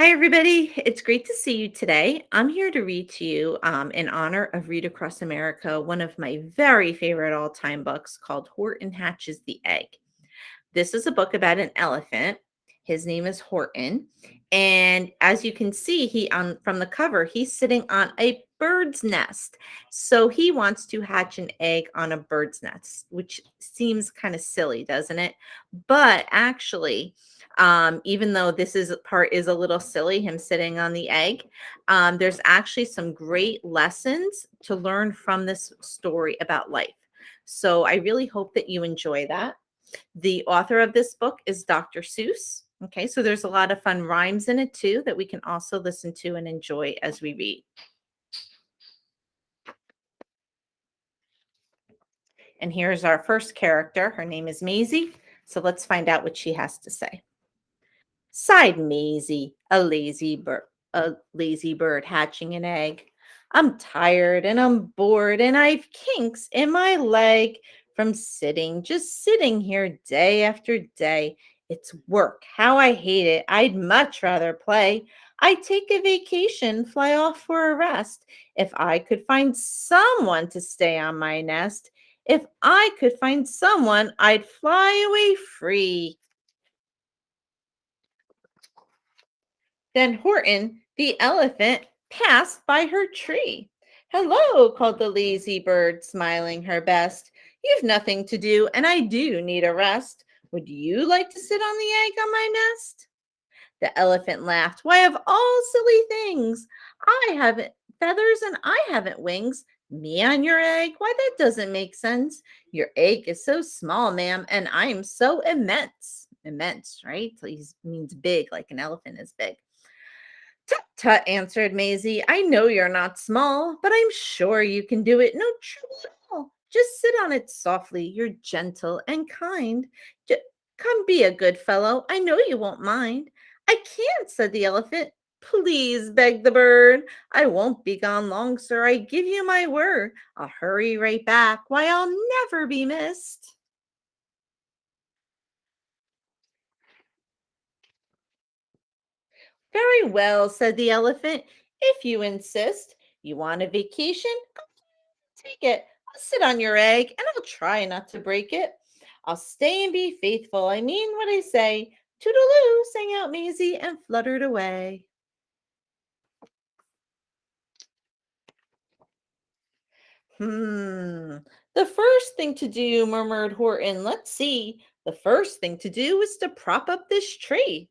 Hi, everybody. It's great to see you today. I'm here to read to you in honor of Read Across America, one of my very favorite all time books called Horton Hatches the Egg. This is a book about an elephant. His name is Horton. And as you can see, he on from the cover, he's sitting on a bird's nest. So he wants to hatch an egg on a bird's nest, which seems kind of silly, doesn't it? But actually, even though this is part is a little silly, him sitting on the egg, there's actually some great lessons to learn from this story about life. So I really hope that you enjoy that. The author of this book is Dr. Seuss. Okay, so there's a lot of fun rhymes in it too that we can also listen to and enjoy as we read. And here's our first character. Her name is Maisie. So let's find out what she has to say. Sighed Maisie, a lazy bird hatching an egg. I'm tired and I'm bored and I've kinks in my leg from just sitting here day after day. It's work. How I hate it. I'd much rather play. I'd take a vacation, fly off for a rest. If I could find someone to stay on my nest, if I could find someone, I'd fly away free. Then Horton, the elephant, passed by her tree. Hello, called the lazy bird, smiling her best. You've nothing to do, and I do need a rest. Would you like to sit on the egg on my nest? The elephant laughed. Why, of all silly things, I haven't feathers and I haven't wings. Me on your egg? Why, that doesn't make sense. Your egg is so small, ma'am, and I'm so immense. Immense, right? So he means big, like an elephant is big. Tut tut, answered Maisie. I know you're not small, but I'm sure you can do it. No trouble at all. Just sit on it softly. You're gentle and kind. J- Come be a good fellow. I know you won't mind. I can't, said the elephant. Please, begged the bird. I won't be gone long, sir. I give you my word. I'll hurry right back. Why, I'll never be missed. Very well, said the elephant. If you insist, you want a vacation? Take it. I'll sit on your egg and I'll try not to break it. I'll stay and be faithful. I mean what I say. Toodaloo, sang out Maisie and fluttered away. Hmm. The first thing to do, murmured Horton. Let's see. The first thing to do is to prop up this tree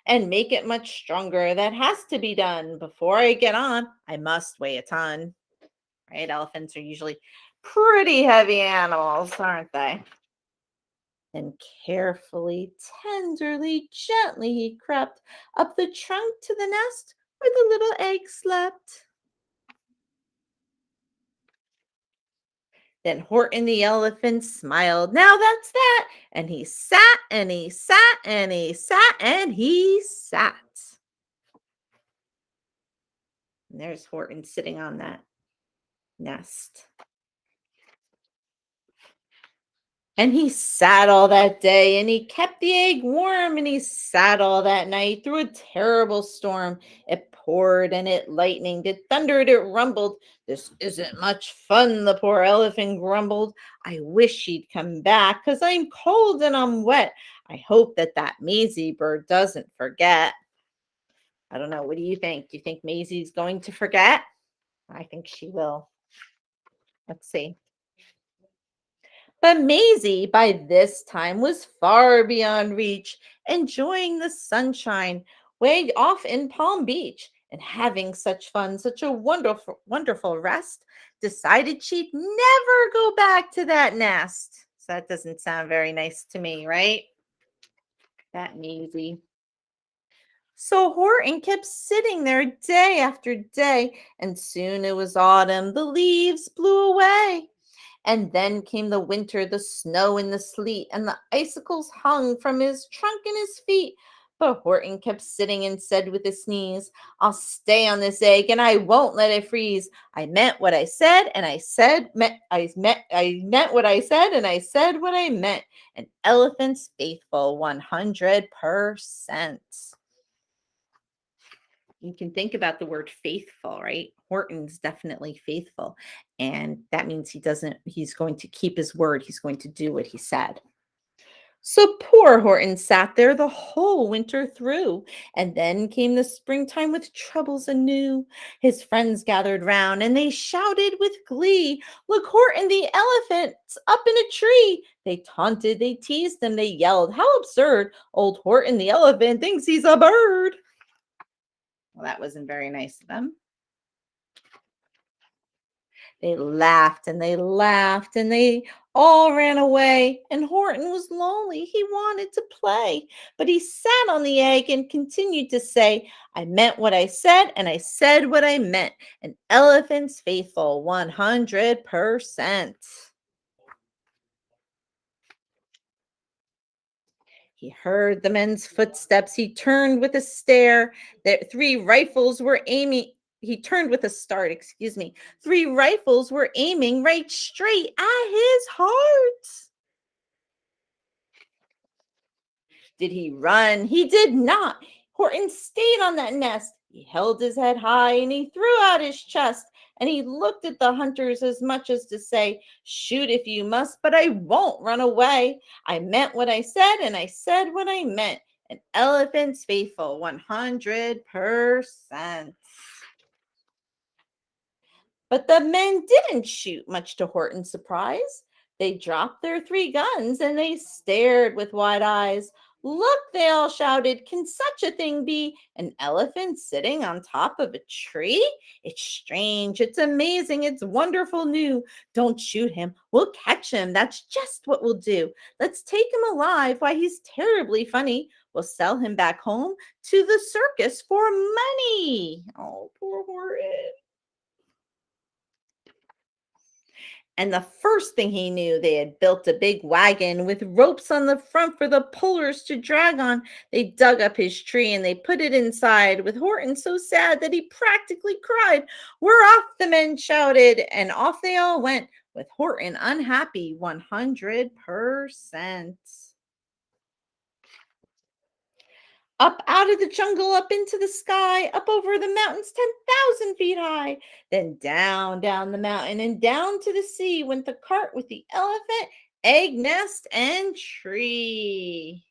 and make it much stronger. That has to be done. Before I get on, I must weigh a ton. Right? Elephants are usually pretty heavy animals, aren't they? Then carefully, tenderly, gently he crept up the trunk to the nest where the little egg slept. Then Horton the elephant smiled. Now that's that. And he sat and he sat and he sat and he sat. And there's Horton sitting on that nest. And he sat all that day and he kept the egg warm and he sat all that night through a terrible storm. It poured and it lightened, it thundered, it rumbled. This isn't much fun, the poor elephant grumbled. I wish he'd come back because I'm cold and I'm wet. I hope that Maisie bird doesn't forget. I don't know. What do you think? Do you think Maisie's going to forget? I think she will. Let's see. But Maisie, by this time, was far beyond reach, enjoying the sunshine way off in Palm Beach and having such fun, such a wonderful, wonderful rest, decided she'd never go back to that nest. So that doesn't sound very nice to me, right? That Maisie. So Horton kept sitting there day after day, and soon it was autumn. The leaves blew away. And then came the winter, the snow and the sleet, and the icicles hung from his trunk and his feet. But Horton kept sitting and said with a sneeze, I'll stay on this egg and I won't let it freeze. I meant what I said, and I meant what I said, and I said what I meant. An elephant's faithful 100%. You can think about the word faithful, right? Horton's definitely faithful. And that means he's going to keep his word. He's going to do what he said. So poor Horton sat there the whole winter through. And then came the springtime with troubles anew. His friends gathered round and they shouted with glee, "Look, Horton the elephant's up in a tree." They taunted, they teased him, they yelled, "How absurd! Old Horton the elephant thinks he's a bird." Well, that wasn't very nice of them. They laughed and they all ran away. And Horton was lonely. He wanted to play, but he sat on the egg and continued to say, "I meant what I said and I said what I meant. An elephant's faithful 100%." He heard the men's footsteps. He turned with a stare. There three rifles were aiming. He turned with a start, excuse me. Three rifles were aiming right straight at his heart. Did he run? He did not. Horton stayed on that nest. He held his head high and he threw out his chest. And he looked at the hunters as much as to say, "Shoot if you must, but I won't run away. I meant what I said and I said what I meant. An elephant's faithful 100%." But the men didn't shoot, much to Horton's surprise. They dropped their three guns and they stared with wide eyes. "Look," they all shouted, "can such a thing be? An elephant sitting on top of a tree? It's strange, it's amazing, it's wonderful new. Don't shoot him, we'll catch him, that's just what we'll do. Let's take him alive, why he's terribly funny. We'll sell him back home to the circus for money." Oh, poor Horton. And the first thing he knew, they had built a big wagon with ropes on the front for the pullers to drag on. They dug up his tree and they put it inside, with Horton so sad that he practically cried. "We're off," the men shouted, and off they all went, with Horton unhappy 100%. Up out of the jungle, up into the sky, up over the mountains 10,000 feet high. Then down, down the mountain, and down to the sea went the cart with the elephant, egg, nest, and tree.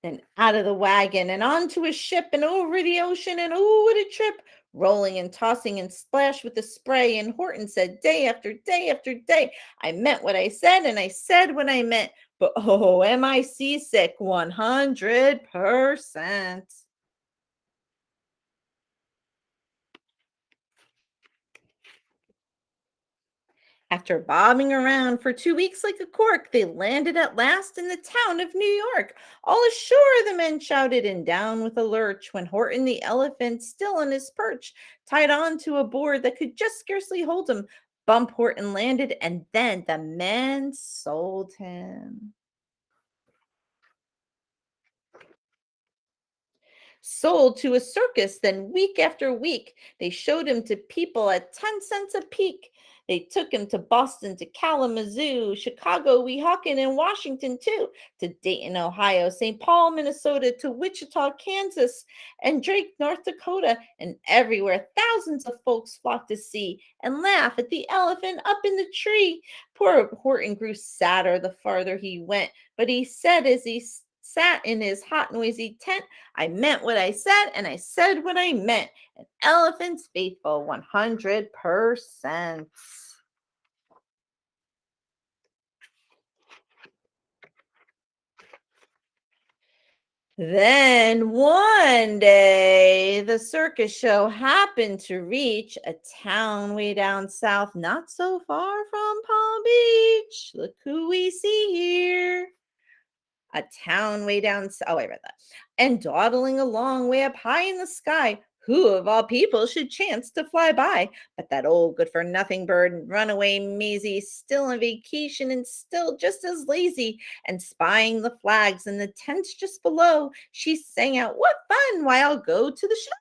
Then out of the wagon and onto a ship and over the ocean, and oh, what a trip! Rolling and tossing and splash with the spray. And Horton said, day after day after day, "I meant what I said and I said what I meant. But oh, am I seasick 100%." After bobbing around for 2 weeks like a cork, they landed at last in the town of New York. "All ashore," the men shouted, and down with a lurch went Horton the elephant, still on his perch, tied on to a board that could just scarcely hold him. Bump Horton landed, and then the men sold him. Sold to a circus. Then week after week, they showed him to people at 10 cents a peek. They took him to Boston, to Kalamazoo, Chicago, Weehawken, and Washington, too, to Dayton, Ohio, St. Paul, Minnesota, to Wichita, Kansas, and Drake, North Dakota, and everywhere. Thousands of folks flocked to see and laugh at the elephant up in the tree. Poor Horton grew sadder the farther he went, but he said as he sat in his hot, noisy tent, "I meant what I said and I said what I meant. An elephant's faithful 100%." Then one day, the circus show happened to reach a town way down south, not so far from Palm Beach. Look who we see here. A town way down. Oh, I read that. And dawdling along way up high in the sky, who of all people should chance to fly by but that old good for nothing bird and runaway Maisie, still on vacation and still just as lazy, and spying the flags and the tents just below, she sang out, "What fun! Why, I'll go to the show."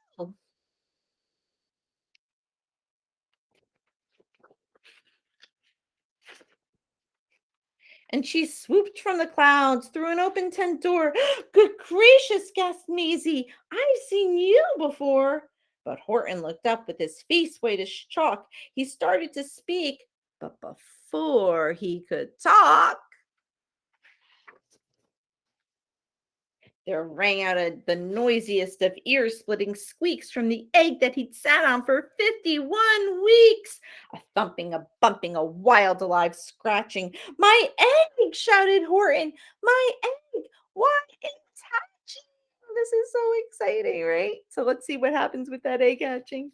And she swooped from the clouds through an open tent door. Good gracious, gasped Maisie. I've seen you before. But Horton looked up with his face white as chalk. He started to speak, but before he could talk, there rang out the noisiest of ear splitting squeaks from the egg that he'd sat on for 51 weeks. A thumping, a bumping, a wild, alive scratching. My egg, shouted Horton. My egg. Why, it's hatching. This is so exciting, right? So let's see what happens with that egg hatching.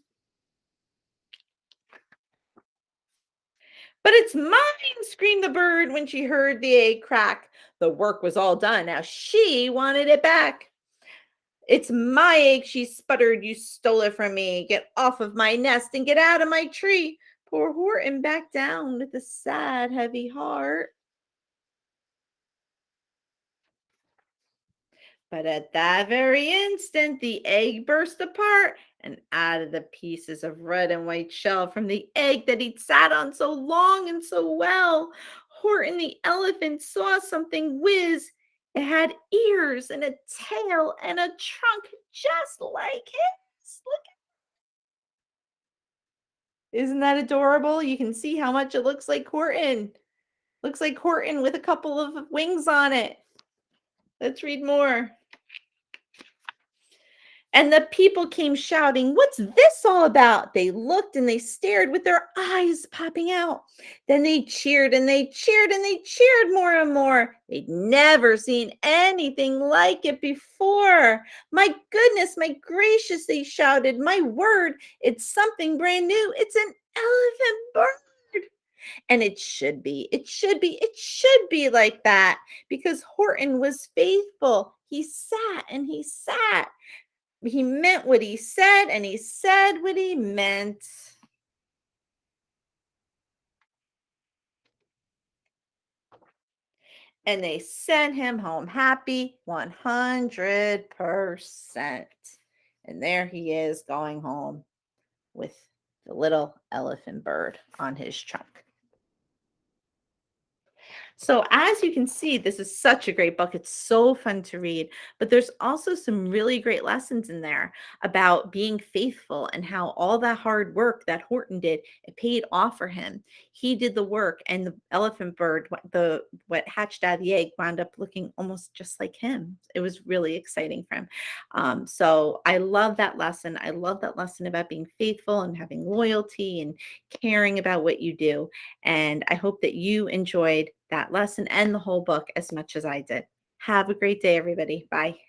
But it's mine, screamed the bird when she heard the egg crack. The work was all done. Now she wanted it back. It's my egg, she sputtered. You stole it from me. Get off of my nest and get out of my tree. Poor Horton backed down with a sad, heavy heart. But at that very instant, the egg burst apart, and out of the pieces of red and white shell from the egg that he'd sat on so long and so well, Horton the elephant saw something whiz. It had ears and a tail and a trunk just like his. Look, isn't that adorable? You can see how much it looks like Horton. Looks like Horton with a couple of wings on it. Let's read more. And the people came shouting, "What's this all about?" They looked and they stared with their eyes popping out. Then they cheered and they cheered and they cheered more and more. They'd never seen anything like it before. My goodness, my gracious, they shouted. My word, it's something brand new. It's an elephant bird. And it should be like that because Horton was faithful. He sat and he sat. He meant what he said, and he said what he meant. And they sent him home happy 100%. And there he is going home with the little elephant bird on his trunk. So, as you can see, this is such a great book. It's so fun to read, but there's also some really great lessons in there about being faithful and how all that hard work that Horton did, it paid off for him. He did the work, and the elephant bird, what hatched out of the egg, wound up looking almost just like him. It was really exciting for him. So, I love that lesson. I love that lesson about being faithful and having loyalty and caring about what you do. And I hope that you enjoyed that lesson and the whole book as much as I did. Have a great day, everybody. Bye.